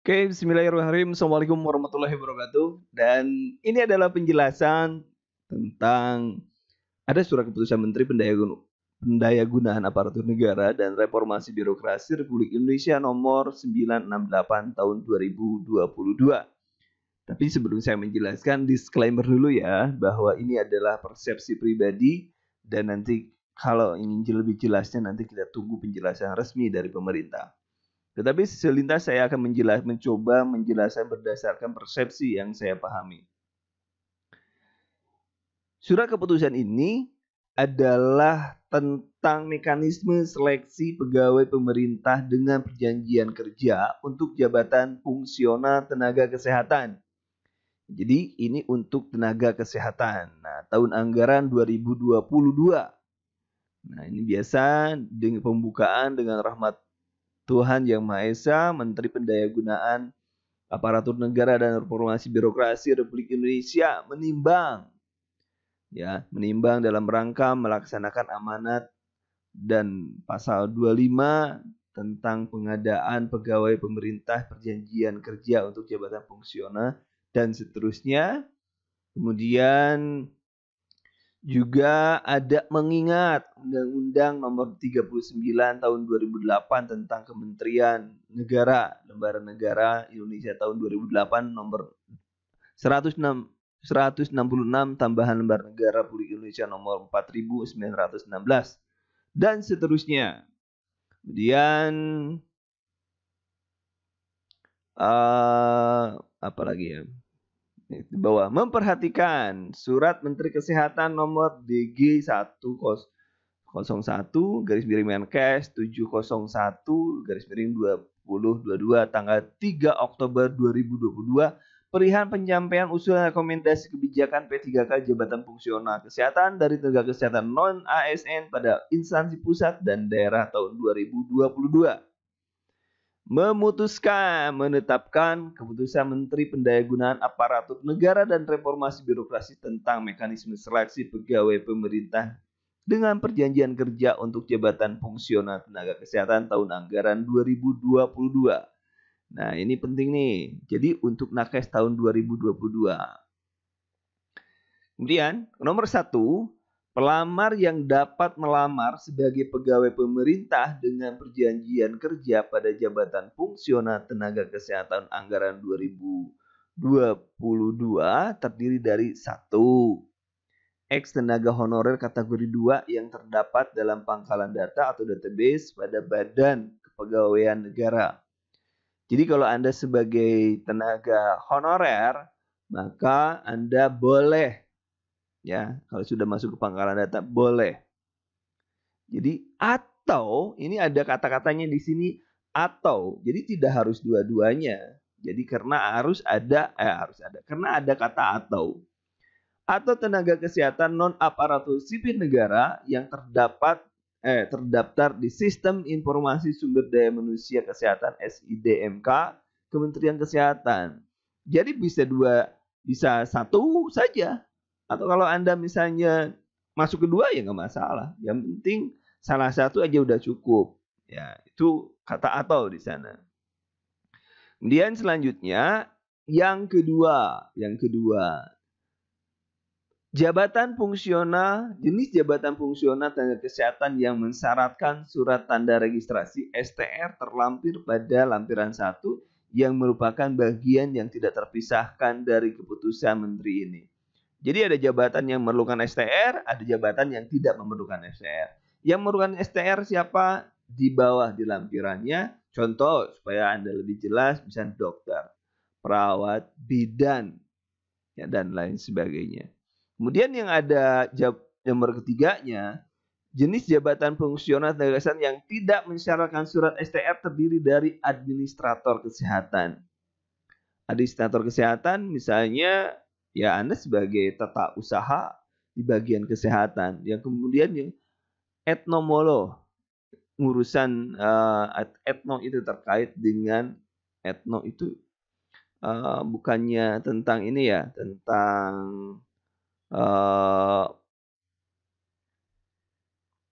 Oke, bismillahirrahmanirrahim. Assalamualaikum warahmatullahi wabarakatuh. Dan ini adalah penjelasan tentang ada surat keputusan Menteri Pendayagunaan Aparatur Negara dan Reformasi Birokrasi Republik Indonesia nomor 968 tahun 2022. Tapi sebelum saya menjelaskan, disclaimer dulu ya, bahwa ini adalah persepsi pribadi dan nanti kalau ingin lebih jelasnya nanti kita tunggu penjelasan resmi dari pemerintah. Tetapi selintas saya akan mencoba menjelaskan berdasarkan persepsi yang saya pahami. Surat keputusan ini adalah tentang mekanisme seleksi pegawai pemerintah dengan perjanjian kerja untuk jabatan fungsional tenaga kesehatan. Jadi ini untuk tenaga kesehatan. Nah, tahun anggaran 2022. Nah, ini biasa dengan pembukaan dengan rahmat Tuhan Yang Maha Esa, Menteri Pendayagunaan Aparatur Negara dan Reformasi Birokrasi Republik Indonesia menimbang dalam rangka melaksanakan amanat dan pasal 25 tentang pengadaan pegawai pemerintah perjanjian kerja untuk jabatan fungsional dan seterusnya. Kemudian juga ada mengingat Undang-Undang Nomor 39 Tahun 2008 tentang Kementerian Negara, Lembaran Negara Indonesia tahun 2008 Nomor 166 tambahan Lembaran Negara Republik Indonesia Nomor 4916 dan seterusnya. Kemudian apa lagi ya? Di bawah memperhatikan Surat Menteri Kesehatan nomor DG 101 garis miring Menkes 701 garis miring 2022 tanggal 3 Oktober 2022 perihal penyampaian usulan rekomendasi kebijakan P3K Jabatan Fungsional Kesehatan dari tenaga kesehatan non ASN pada instansi pusat dan daerah tahun 2022. Menetapkan keputusan Menteri Pendayagunaan Aparatur Negara dan Reformasi Birokrasi tentang mekanisme seleksi pegawai pemerintah dengan perjanjian kerja untuk jabatan fungsional tenaga kesehatan tahun anggaran 2022. Nah, ini penting nih. Jadi untuk nakes tahun 2022. Kemudian, nomor 1, pelamar yang dapat melamar sebagai pegawai pemerintah dengan perjanjian kerja pada jabatan fungsional tenaga kesehatan anggaran 2022 terdiri dari 1. Ex tenaga honorer kategori 2 yang terdapat dalam pangkalan data atau database pada Badan Kepegawaian Negara. Jadi kalau Anda sebagai tenaga honorer, maka Anda boleh ya, kalau sudah masuk ke pangkalan data boleh. Jadi atau ini ada kata-katanya di sini atau. Jadi tidak harus dua-duanya. Jadi karena karena ada kata atau. Atau tenaga kesehatan non aparatur sipil negara yang terdaftar di Sistem Informasi Sumber Daya Manusia Kesehatan SIDMK Kementerian Kesehatan. Jadi bisa satu saja. Atau kalau Anda misalnya masuk kedua ya nggak masalah. Yang penting salah satu aja udah cukup. Ya, itu kata atau di sana. Kemudian selanjutnya yang kedua, jenis jabatan fungsional tenaga kesehatan yang mensyaratkan surat tanda registrasi STR terlampir pada lampiran 1 yang merupakan bagian yang tidak terpisahkan dari keputusan Menteri ini. Jadi ada jabatan yang memerlukan STR, ada jabatan yang tidak memerlukan STR. Yang memerlukan STR siapa? Di bawah di lampirannya. Contoh supaya Anda lebih jelas, misalnya dokter, perawat, bidan, ya, dan lain sebagainya. Kemudian yang ada nomor ketiganya, jenis jabatan fungsional tenaga kesehatan yang tidak mensyaratkan surat STR terdiri dari administrator kesehatan. Administrator kesehatan misalnya ya Anda sebagai tata usaha di bagian kesehatan. Yang kemudian yang etnomolog, urusan etno itu terkait dengan etno itu bukannya tentang ini ya, tentang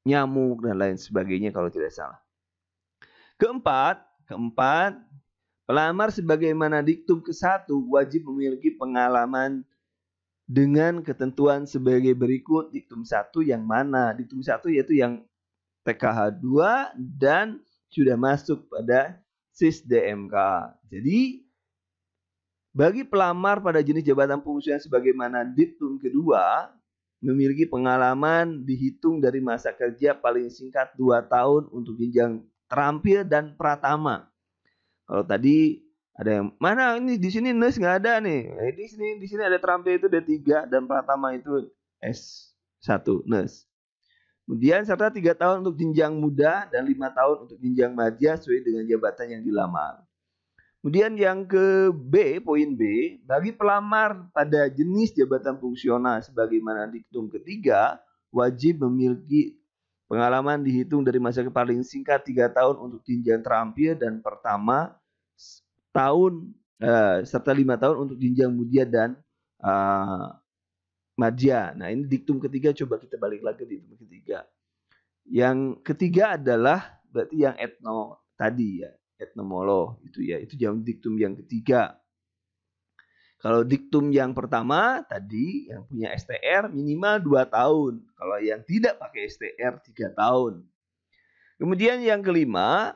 nyamuk dan lain sebagainya kalau tidak salah. Keempat, Pelamar sebagaimana diktum ke-1 wajib memiliki pengalaman dengan ketentuan sebagai berikut. Diktum 1 yang mana? Diktum 1 yaitu yang TKH 2 dan sudah masuk pada SIS-DMK. Jadi bagi pelamar pada jenis jabatan fungsional sebagaimana diktum kedua, memiliki pengalaman dihitung dari masa kerja paling singkat 2 tahun untuk jenjang terampil dan pratama. Kalau tadi ada yang mana ini di sini NES nggak ada nih. Di sini ada terampil itu D3 dan pratama itu S1 NES. Kemudian serta 3 tahun untuk jenjang muda dan 5 tahun untuk jenjang madya sesuai dengan jabatan yang dilamar. Kemudian yang ke B, poin B, bagi pelamar pada jenis jabatan fungsional sebagaimana diktum ketiga, wajib memiliki pengalaman dihitung dari masa paling singkat 3 tahun untuk jenjang terampil dan pertama tahun serta 5 tahun untuk jenjang muda dan madya. Nah, ini diktum ketiga, coba kita balik lagi di diktum ketiga. Yang ketiga adalah berarti yang etno tadi ya. Etnomolo itu ya, itu yang diktum yang ketiga. Kalau diktum yang pertama tadi yang punya STR minimal 2 tahun. Kalau yang tidak pakai STR 3 tahun. Kemudian yang kelima,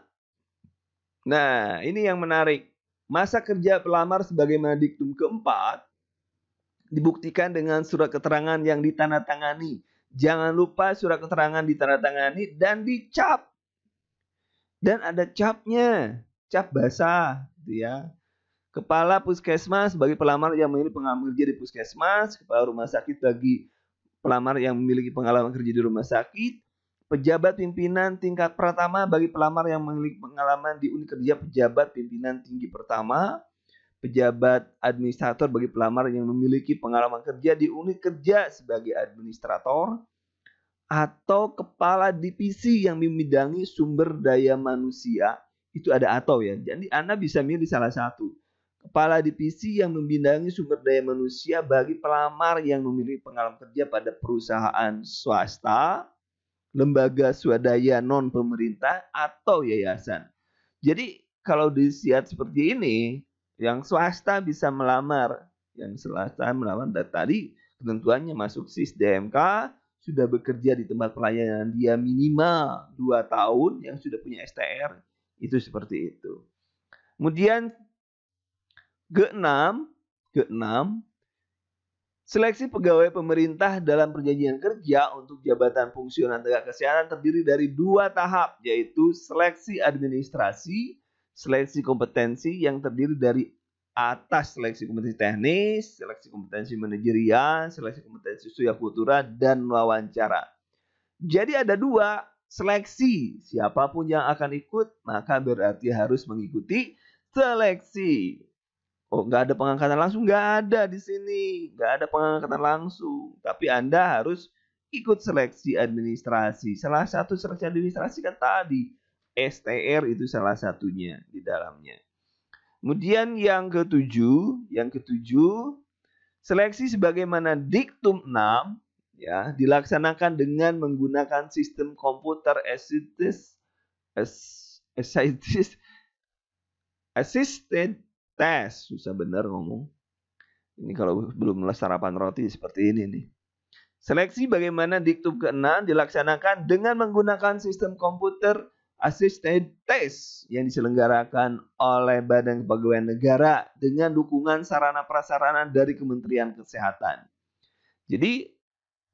nah ini yang menarik. Masa kerja pelamar sebagaimana diktum keempat dibuktikan dengan surat keterangan yang ditandatangani. Jangan lupa surat keterangan ditandatangani dan dicap. Dan ada capnya, cap basah gitu ya. Kepala puskesmas bagi pelamar yang memiliki pengalaman kerja di puskesmas, kepala rumah sakit bagi pelamar yang memiliki pengalaman kerja di rumah sakit, pejabat pimpinan tingkat pertama bagi pelamar yang memiliki pengalaman di unit kerja pejabat pimpinan tinggi pertama, pejabat administrator bagi pelamar yang memiliki pengalaman kerja di unit kerja sebagai administrator, atau kepala divisi yang membidangi sumber daya manusia. Itu ada atau ya. Jadi Anda bisa milih salah satu. Kepala divisi yang membidangi sumber daya manusia bagi pelamar yang memiliki pengalaman kerja pada perusahaan swasta, lembaga swadaya non pemerintah atau yayasan. Jadi kalau dilihat seperti ini, yang swasta bisa melamar, yang swasta melamar dan tadi ketentuannya masuk SIS-DMK, sudah bekerja di tempat pelayanan dia minimal 2 tahun, yang sudah punya STR, itu seperti itu. Kemudian keenam, seleksi pegawai pemerintah dalam perjanjian kerja untuk jabatan fungsional tenaga kesehatan terdiri dari 2 tahap, yaitu seleksi administrasi, seleksi kompetensi yang terdiri dari atas seleksi kompetensi teknis, seleksi kompetensi manajerial, seleksi kompetensi sosial kultural, dan wawancara. Jadi ada 2 seleksi. Siapapun yang akan ikut, maka berarti harus mengikuti seleksi. Oh, nggak ada pengangkatan langsung? Nggak ada di sini. Nggak ada pengangkatan langsung. Tapi Anda harus ikut seleksi administrasi. Salah satu seleksi administrasi kan tadi. STR itu salah satunya di dalamnya. Kemudian yang ketujuh, seleksi sebagaimana diktum 6 ya, dilaksanakan dengan menggunakan sistem komputer assisted test. Susah benar ngomong. Ini kalau belum sarapan roti seperti ini nih. Seleksi bagaimana diktum ke-6 dilaksanakan dengan menggunakan sistem komputer assisted test yang diselenggarakan oleh Badan Kepegawaian Negara dengan dukungan sarana prasarana dari Kementerian Kesehatan. Jadi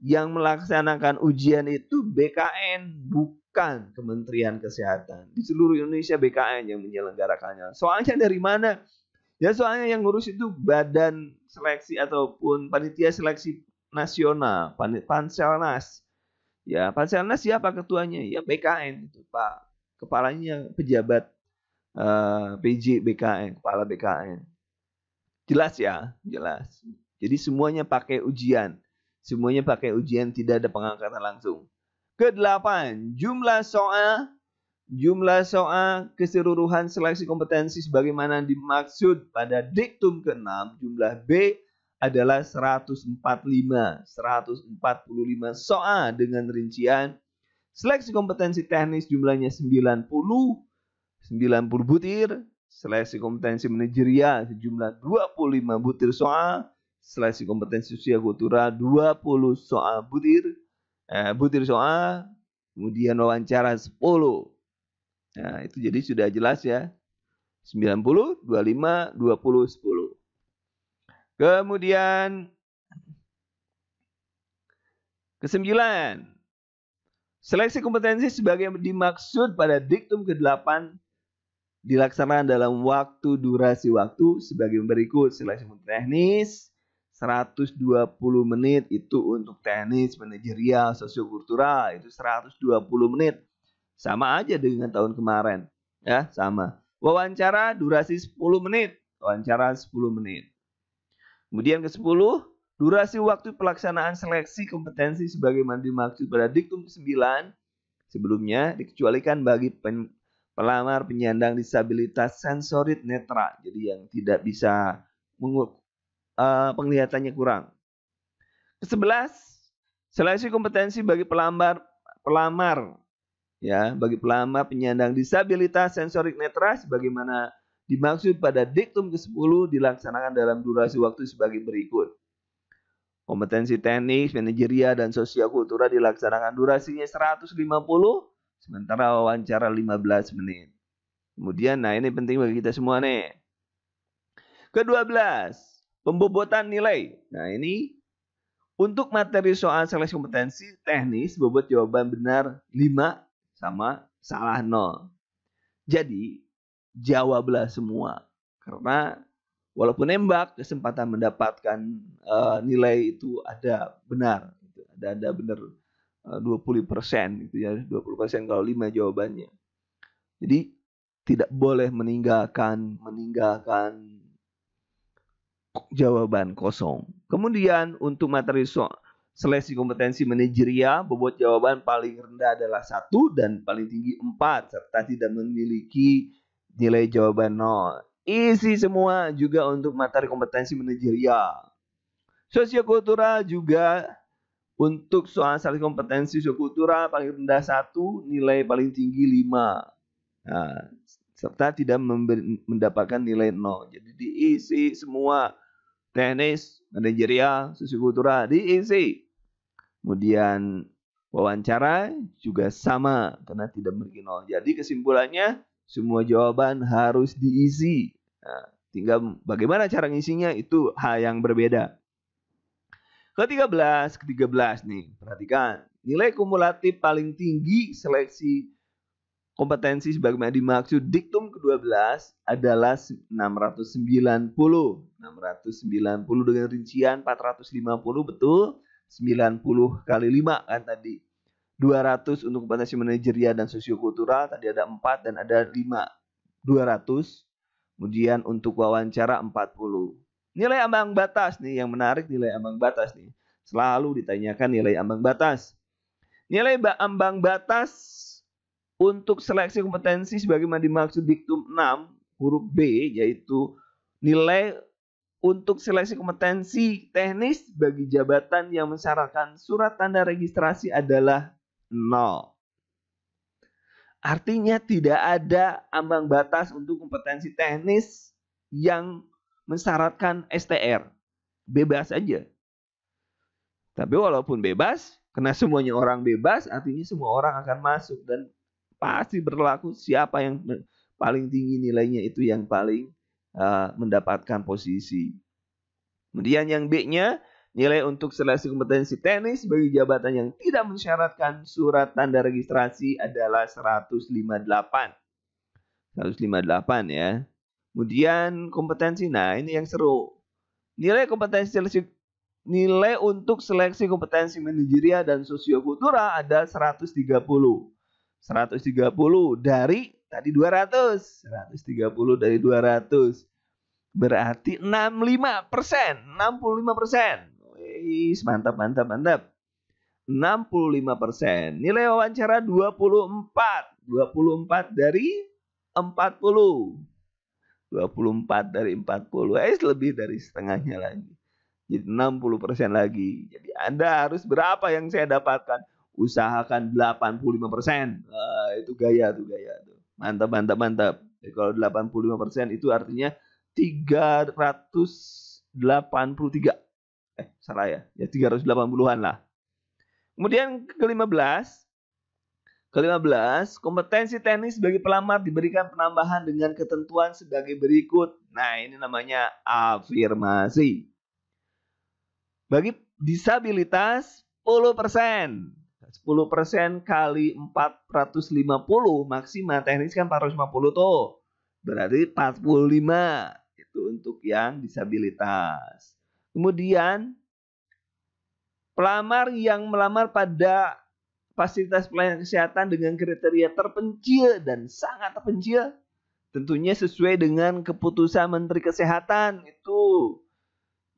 yang melaksanakan ujian itu BKN, bukan Kementerian Kesehatan. Di seluruh Indonesia BKN yang menyelenggarakannya. Soalnya dari mana? Ya soalnya yang ngurus itu Badan Seleksi ataupun Panitia Seleksi Nasional, Panselnas. Ya, Panselnas siapa ketuanya? Ya BKN itu, Pak. Kepalanya pejabat PJ BKN, kepala BKN. Jelas ya? Jelas. Jadi semuanya pakai ujian. Semuanya pakai ujian, tidak ada pengangkatan langsung. Ke-8, jumlah soal keseluruhan seleksi kompetensi sebagaimana dimaksud pada diktum ke-6, jumlah B adalah 145 soal dengan rincian seleksi kompetensi teknis jumlahnya 90 butir, seleksi kompetensi manajerial sejumlah 25 butir soal, seleksi kompetensi sosial kultural 20 soal butir soal, kemudian wawancara 10. Nah, itu jadi sudah jelas ya. 90, 25, 20, 10. Kemudian ke-9. Seleksi kompetensi sebagai dimaksud pada diktum ke-8 dilaksanakan dalam waktu durasi waktu sebagai berikut. Seleksi teknis 120 menit itu untuk teknis, manajerial, sosiokultural itu 120 menit. Sama aja dengan tahun kemarin, ya, sama. Wawancara durasi 10 menit, wawancara 10 menit. Kemudian ke-10, durasi waktu pelaksanaan seleksi kompetensi sebagaimana dimaksud pada diktum ke-9 sebelumnya dikecualikan bagi pelamar penyandang disabilitas sensorit netra, jadi yang tidak bisa penglihatannya kurang. Ke-11, seleksi kompetensi bagi pelamar ya, bagi pelamar penyandang disabilitas sensorik netra sebagaimana dimaksud pada diktum ke-10 dilaksanakan dalam durasi waktu sebagai berikut. Kompetensi teknis, manajerial, dan sosial kultural dilaksanakan durasinya 150, sementara wawancara 15 menit. Kemudian, nah ini penting bagi kita semua nih. Ke-12, pembobotan nilai. Nah ini untuk materi soal seleksi kompetensi teknis, bobot jawaban benar 5 sama salah 0. Jadi, jawablah semua. Karena walaupun nembak, kesempatan mendapatkan nilai itu ada benar. Ada benar 20% gitu ya. 20% kalau 5 jawabannya. Jadi tidak boleh meninggalkan jawaban kosong. Kemudian untuk materi seleksi kompetensi manajerial, bobot jawaban paling rendah adalah 1 dan paling tinggi 4 serta tidak memiliki nilai jawaban 0. Isi semua juga untuk materi kompetensi manajerial. Sosiokultural juga untuk soal seleksi kompetensi sosiokultural paling rendah 1, nilai paling tinggi 5. Nah, serta tidak mendapatkan nilai 0. Jadi diisi semua. Teknis, manajerial, sosiokultural diisi. Kemudian wawancara juga sama karena tidak memiliki 0. Jadi kesimpulannya semua jawaban harus diisi. Nah, tinggal bagaimana cara ngisinya itu hal yang berbeda. Ke-13 nih, perhatikan. Nilai kumulatif paling tinggi seleksi kompetensi sebagaimana dimaksud diktum ke-12 adalah 690. 690 dengan rincian 450 betul. 90 kali 5 kan tadi. 200 untuk kompetensi manajerial dan sosiokultural, tadi ada 4 dan ada 5. 200. Kemudian untuk wawancara 40. Nilai ambang batas nih yang menarik, nilai ambang batas nih. Selalu ditanyakan nilai ambang batas. Nilai ambang batas untuk seleksi kompetensi sebagaimana dimaksud diktum 6 huruf B yaitu nilai untuk seleksi kompetensi teknis bagi jabatan yang mensyaratkan surat tanda registrasi adalah 0. Artinya tidak ada ambang batas untuk kompetensi teknis yang mensyaratkan STR. Bebas aja. Tapi walaupun bebas, karena semuanya orang bebas, artinya semua orang akan masuk dan pasti berlaku siapa yang paling tinggi nilainya itu yang paling mendapatkan posisi. Kemudian yang B-nya, nilai untuk seleksi kompetensi teknis bagi jabatan yang tidak mensyaratkan surat tanda registrasi adalah 158. 158 ya. Kemudian kompetensi, nah ini yang seru. Nilai untuk seleksi kompetensi manajerial dan sosiokultural ada 130. 130 dari tadi 200. 130 dari 200. Berarti 65%. 65%. Wih, mantap. 65%. Nilai wawancara 24. 24 dari 40. 24 dari 40. Lebih dari setengahnya lagi. Jadi 60% lagi. Jadi Anda harus berapa yang saya dapatkan? Usahakan 85%. Itu gaya tuh. Mantap. Jadi kalau 85% itu artinya 383. Salah ya. Ya 380-an lah. Kemudian ke-15, kompetensi teknis bagi pelamar diberikan penambahan dengan ketentuan sebagai berikut. Nah, ini namanya afirmasi. Bagi disabilitas 10%. 10% kali 450, maksimal teknis kan 450 tuh. Berarti 45. Itu untuk yang disabilitas. Kemudian pelamar yang melamar pada fasilitas pelayanan kesehatan dengan kriteria terpencil dan sangat terpencil, tentunya sesuai dengan keputusan Menteri Kesehatan itu.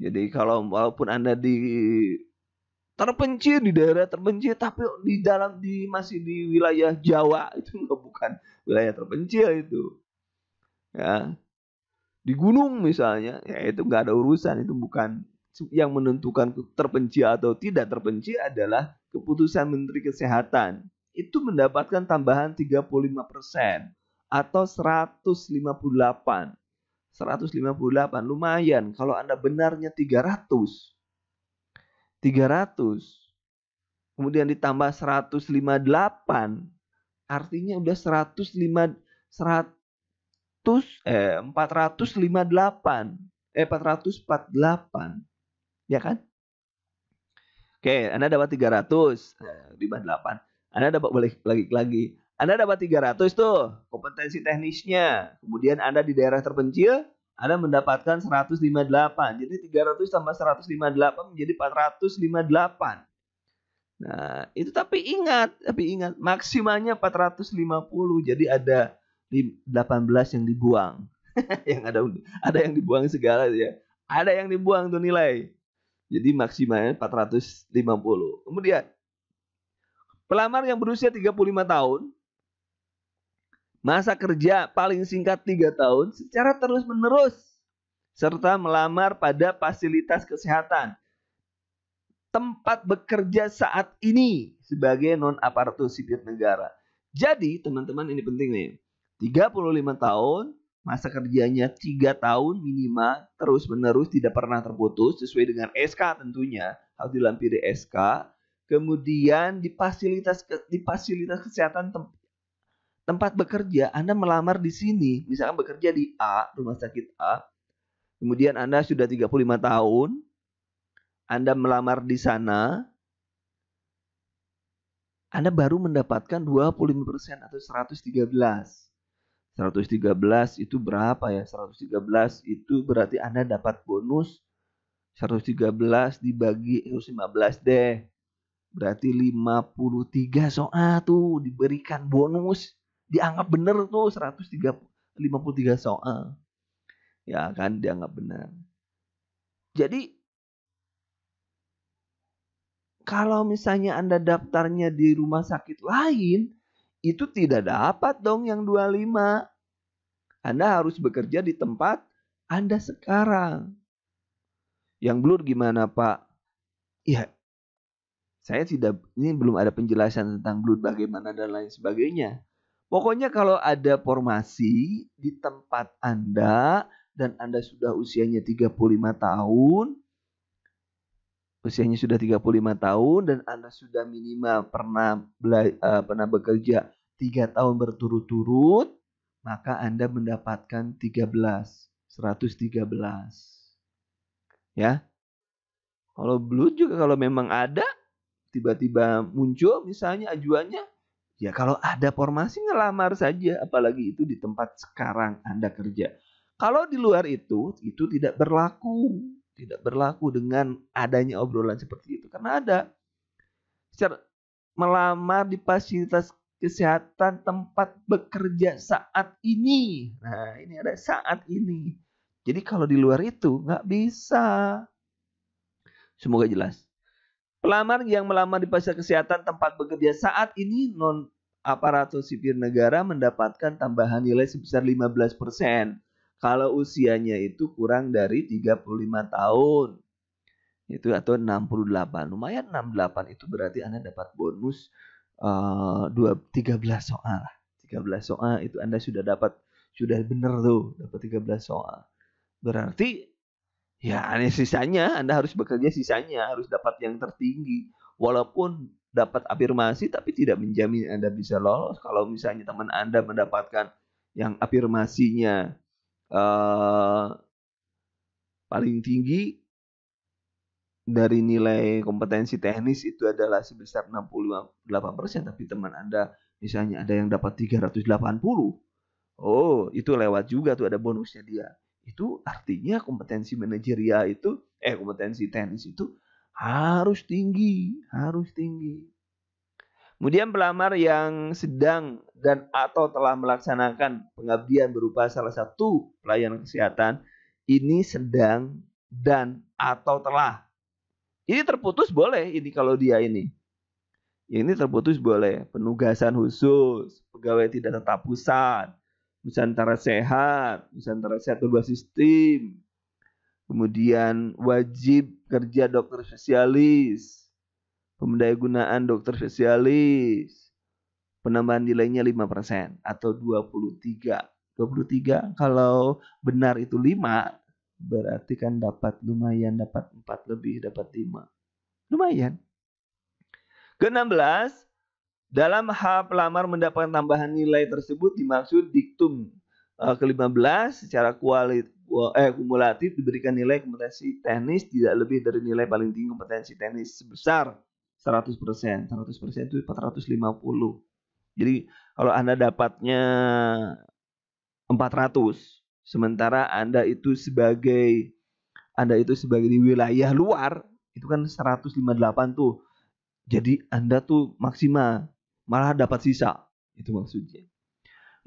Jadi kalau walaupun Anda terpencil di daerah terpencil, tapi masih di wilayah Jawa, itu bukan wilayah terpencil itu. Ya, di gunung misalnya, ya itu nggak ada urusan, itu bukan yang menentukan terpencil atau tidak terpencil adalah keputusan Menteri Kesehatan. Itu mendapatkan tambahan 35% atau 158. 158 lumayan. Kalau Anda benarnya 300 kemudian ditambah 158, artinya udah 448. Ya kan? Oke, Anda dapat 300 dibanding 8. Anda dapat balik lagi. Anda dapat 300 tuh kompetensi teknisnya. Kemudian Anda di daerah terpencil, Anda mendapatkan 158. Jadi 300 tambah 158 menjadi 458. Nah, itu tapi ingat maksimalnya 450. Jadi ada 18 yang dibuang. Yang ada yang dibuang segala ya. Ada yang dibuang tuh nilai. Jadi maksimalnya 450. Kemudian pelamar yang berusia 35 tahun, masa kerja paling singkat 3 tahun secara terus-menerus, serta melamar pada fasilitas kesehatan tempat bekerja saat ini sebagai non-aparatur sipil negara. Jadi teman-teman ini penting nih. 35 tahun, masa kerjanya 3 tahun minimal, terus menerus tidak pernah terputus sesuai dengan SK tentunya, harus dilampiri SK. Kemudian di fasilitas kesehatan tempat bekerja, Anda melamar di sini, misalkan bekerja di A, rumah sakit A. Kemudian Anda sudah 35 tahun, Anda melamar di sana, Anda baru mendapatkan 25% atau 113. 113 itu berapa ya? 113 itu berarti Anda dapat bonus 113 dibagi 115 deh. Berarti 53 soal tuh diberikan bonus. Dianggap benar tuh 53 soal. Ya kan, dianggap benar. Jadi kalau misalnya Anda daftarnya di rumah sakit lain, itu tidak dapat dong yang 25. Anda harus bekerja di tempat Anda sekarang. Yang blur gimana Pak? Ya, ini belum ada penjelasan tentang blur bagaimana dan lain sebagainya. Pokoknya kalau ada formasi di tempat Anda dan Anda sudah usianya 35 tahun, dan Anda sudah minimal pernah bekerja 3 tahun berturut-turut, maka Anda mendapatkan 113. Ya. Kalau blue juga kalau memang ada tiba-tiba muncul misalnya ajuannya, ya kalau ada formasi ngelamar saja, apalagi itu di tempat sekarang Anda kerja. Kalau di luar itu tidak berlaku. Tidak berlaku dengan adanya obrolan seperti itu. Karena ada melamar di fasilitas kesehatan tempat bekerja saat ini. Nah, ini ada saat ini. Jadi kalau di luar itu nggak bisa. Semoga jelas. Pelamar yang melamar di fasilitas kesehatan tempat bekerja saat ini non-aparatur sipil negara mendapatkan tambahan nilai sebesar 15%. Kalau usianya itu kurang dari 35 tahun. Itu atau 68. Lumayan 68 itu berarti Anda dapat bonus 13 soal. 13 soal itu Anda sudah dapat sudah benar tuh dapat 13 soal. Berarti ya sisanya Anda harus bekerja, sisanya harus dapat yang tertinggi. Walaupun dapat afirmasi tapi tidak menjamin Anda bisa lolos. Kalau misalnya teman Anda mendapatkan yang afirmasinya paling tinggi dari nilai kompetensi teknis itu adalah sebesar 68%, tapi teman Anda misalnya ada yang dapat 380, oh itu lewat juga tuh, ada bonusnya dia. Itu artinya kompetensi manajerial itu, kompetensi teknis itu harus tinggi, harus tinggi. Kemudian pelamar yang sedang dan atau telah melaksanakan pengabdian berupa salah satu pelayanan kesehatan, ini sedang dan atau telah. Ini terputus boleh, ini kalau dia ini. Ini terputus boleh. Penugasan khusus, pegawai tidak tetap pusat, Nusantara Sehat berbasis sistem. Kemudian wajib kerja dokter spesialis, pemendayagunaan dokter spesialis, penambahan nilainya 5% atau 23. 23 kalau benar itu 5, berarti kan dapat lumayan, dapat 4 lebih, dapat 5. Lumayan. Ke-16, dalam hal pelamar mendapatkan tambahan nilai tersebut dimaksud diktum ke-15 secara kumulatif diberikan nilai kompetensi teknis tidak lebih dari nilai paling tinggi kompetensi teknis sebesar 100%. 100% itu 450. Jadi kalau Anda dapatnya 400, sementara Anda itu sebagai di wilayah luar, itu kan 158 tuh. Jadi Anda tuh maksimal, malah dapat sisa. Itu maksudnya.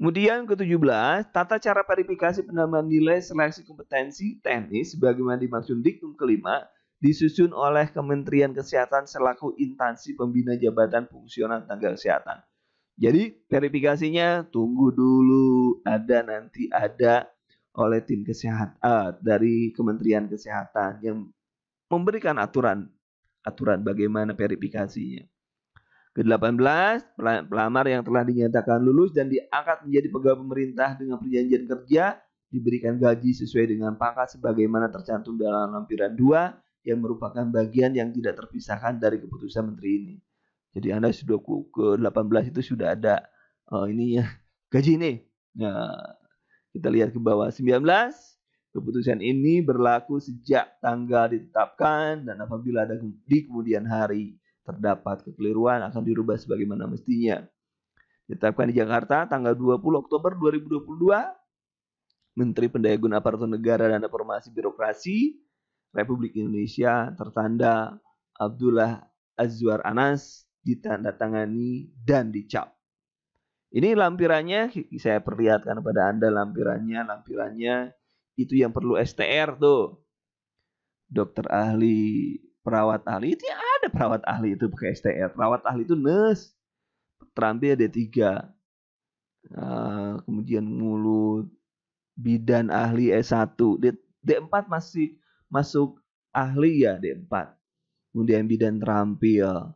Kemudian ke-17, tata cara verifikasi penambahan nilai seleksi kompetensi teknis sebagaimana dimaksud diktum ke-5 disusun oleh Kementerian Kesehatan selaku instansi pembina jabatan fungsional tenaga kesehatan. Jadi verifikasinya tunggu dulu, nanti ada oleh tim kesehatan dari Kementerian Kesehatan yang memberikan aturan bagaimana verifikasinya. Ke-18, pelamar yang telah dinyatakan lulus dan diangkat menjadi pegawai pemerintah dengan perjanjian kerja diberikan gaji sesuai dengan pangkat sebagaimana tercantum dalam lampiran 2 yang merupakan bagian yang tidak terpisahkan dari keputusan menteri ini. Jadi Anda sudah ke-18 itu sudah ada gaji nih. Nah, kita lihat ke bawah 19. Keputusan ini berlaku sejak tanggal ditetapkan dan apabila ada di kemudian hari terdapat kekeliruan akan dirubah sebagaimana mestinya. Ditetapkan di Jakarta tanggal 20 Oktober 2022. Menteri Pendayagunaan Aparatur Negara dan Reformasi Birokrasi Republik Indonesia tertanda Abdullah Azwar Anas, ditandatangani dan dicap. Ini lampirannya saya perlihatkan kepada Anda, lampirannya itu yang perlu STR tuh. Dokter ahli, perawat ahli, itu ada perawat ahli itu pakai STR. Perawat ahli itu nurse, terampil D3. Kemudian mulut, bidan ahli S1. D4 masih masuk ahli ya, D4. Kemudian bidan terampil.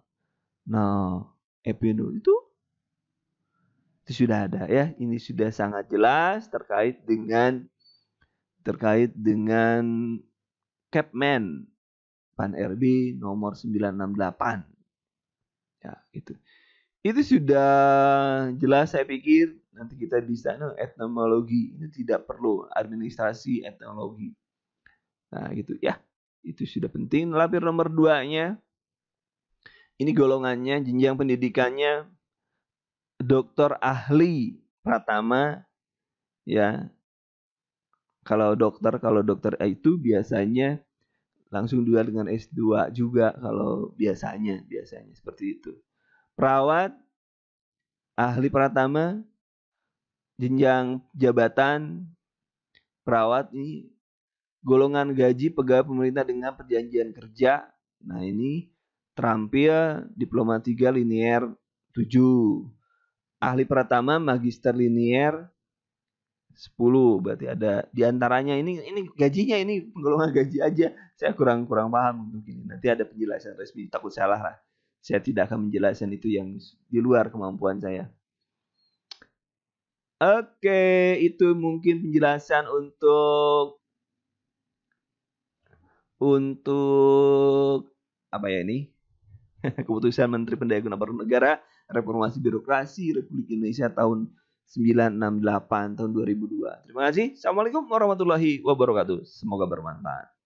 Nah, epidemiolog itu sudah ada ya. Ini sudah sangat jelas terkait dengan Kepmen Pan RB nomor 968. Ya, itu. Itu sudah jelas, saya pikir nanti kita bisa etnomologi. Ini tidak perlu administrasi etnologi. Nah, gitu ya. Itu sudah penting. Lampir nomor 2-nya. Ini golongannya, jenjang pendidikannya doktor ahli pratama ya. Kalau dokter itu biasanya langsung juga dengan S2 juga kalau biasanya seperti itu. Perawat ahli pratama, jenjang jabatan perawat ini golongan gaji pegawai pemerintah dengan perjanjian kerja. Nah, ini terampil diploma 3 linier 7. Ahli pratama magister linier 10. Berarti ada diantaranya ini gajinya, ini penggolongan gaji aja. Saya kurang paham untuk ini. Nanti ada penjelasan resmi, takut salah lah. Saya tidak akan menjelaskan itu yang di luar kemampuan saya. Oke, itu mungkin penjelasan untuk apa ya ini? Keputusan Menteri Pendaya Aparatur Negara Reformasi Birokrasi Republik Indonesia tahun 968 tahun 2002. Terima kasih. Assalamualaikum warahmatullahi wabarakatuh. Semoga bermanfaat.